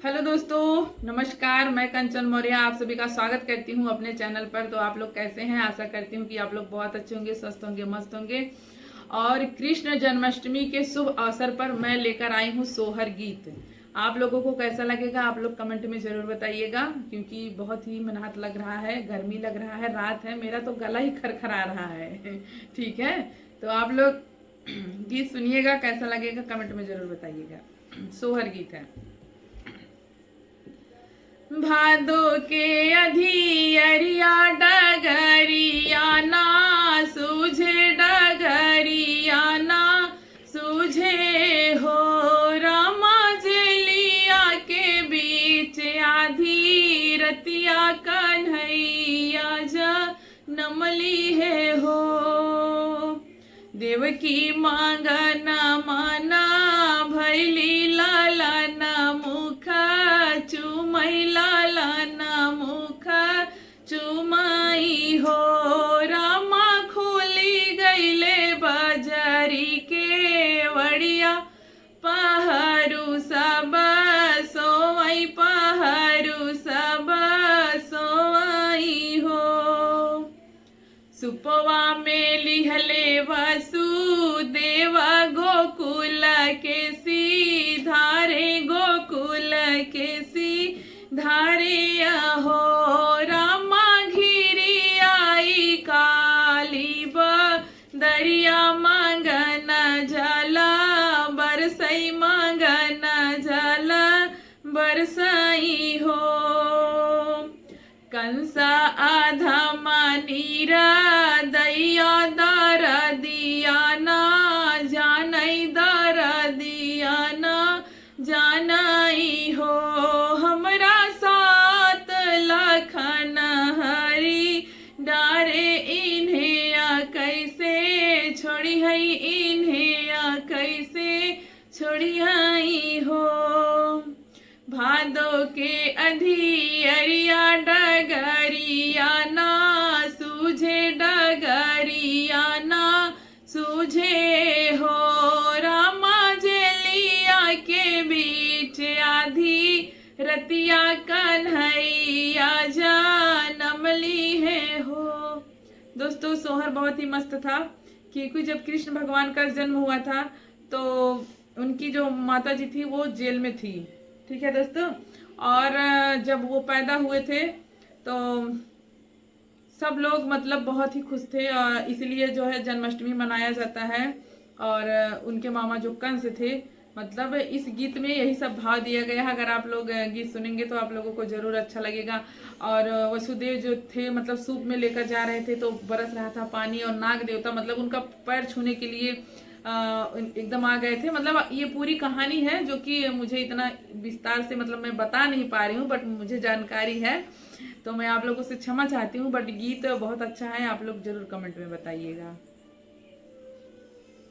Hello दोस्तों, नमस्कार। मैं कंचन मौर्य आप सभी का स्वागत करती हूं अपने चैनल पर। तो आप लोग कैसे हैं? आशा करती हूं कि आप लोग बहुत अच्छे होंगे, स्वस्थ होंगे, मस्त होंगे। और कृष्ण जन्माष्टमी के शुभ अवसर पर मैं लेकर आई हूं सोहर गीत। आप लोगों को कैसा लगेगा आप लोग कमेंट में जरूर बताइएगा, क्योंकि बहुत ही मनाहत लग रहा है, गर्मी लग रहा है, रात है, मेरा तो गला ही खरखरा रहा है। ठीक है, तो आप लोग गीत सुनिएगा, कैसा लगेगा कमेंट में जरूर बताइएगा। सोहर गीत है। भादो के अधियरिया डगरिया ना सूझे, डगरिया ना सूझे हो। रामा जेलिया के बीच आधी रतिया कन्हैया नमली है हो। देवकी मांगन माना भैली लालन मुख चुमई, लालन मुख चुमई हो। रामा खोली गईले बजरी के वड़िया, पहरू सब सोवई, पहरू सब सोवई हो। सुपवा में लिहले वसुदेव गोकुल के सीधारे, गोकुल के सीधारे हो। रामा घिरी आई काली दरिया मंगन जला बरसई, मंगन जला बरसई हो। कंसा अधम नीरा दैया दर दिया ना जानई, दर दिया ना जानई हो। हमरा साथ लखन हरी डारे, इन्हें कैसे छोड़ी है, इन्हें कैसे छोड़ी है हो। भादो के अधियरिया डगरिया ना सूझे, डगरिया ना सूझे हो। रामा जेलिया के बीच आधी रतिया कन्हैया नमली है हो। दोस्तों, सोहर बहुत ही मस्त था, क्योंकि जब कृष्ण भगवान का जन्म हुआ था तो उनकी जो माता जी थी वो जेल में थी। ठीक है दोस्तों, और जब वो पैदा हुए थे तो सब लोग मतलब बहुत ही खुश थे, और इसलिए जो है जन्माष्टमी मनाया जाता है। और उनके मामा जो कंस थे, मतलब इस गीत में यही सब भाव दिया गया है। अगर आप लोग गीत सुनेंगे तो आप लोगों को जरूर अच्छा लगेगा। और वसुदेव जो थे, मतलब सूप में लेकर जा रहे थे तो बरस रहा था पानी, और नाग देवता मतलब उनका पैर छूने के लिए एकदम आ गए थे। मतलब ये पूरी कहानी है जो कि मुझे इतना विस्तार से मतलब मैं बता नहीं पा रही हूँ, बट मुझे जानकारी है, तो मैं आप लोगों से क्षमा चाहती हूँ। बट गीत बहुत अच्छा है, आप लोग जरूर कमेंट में बताइएगा।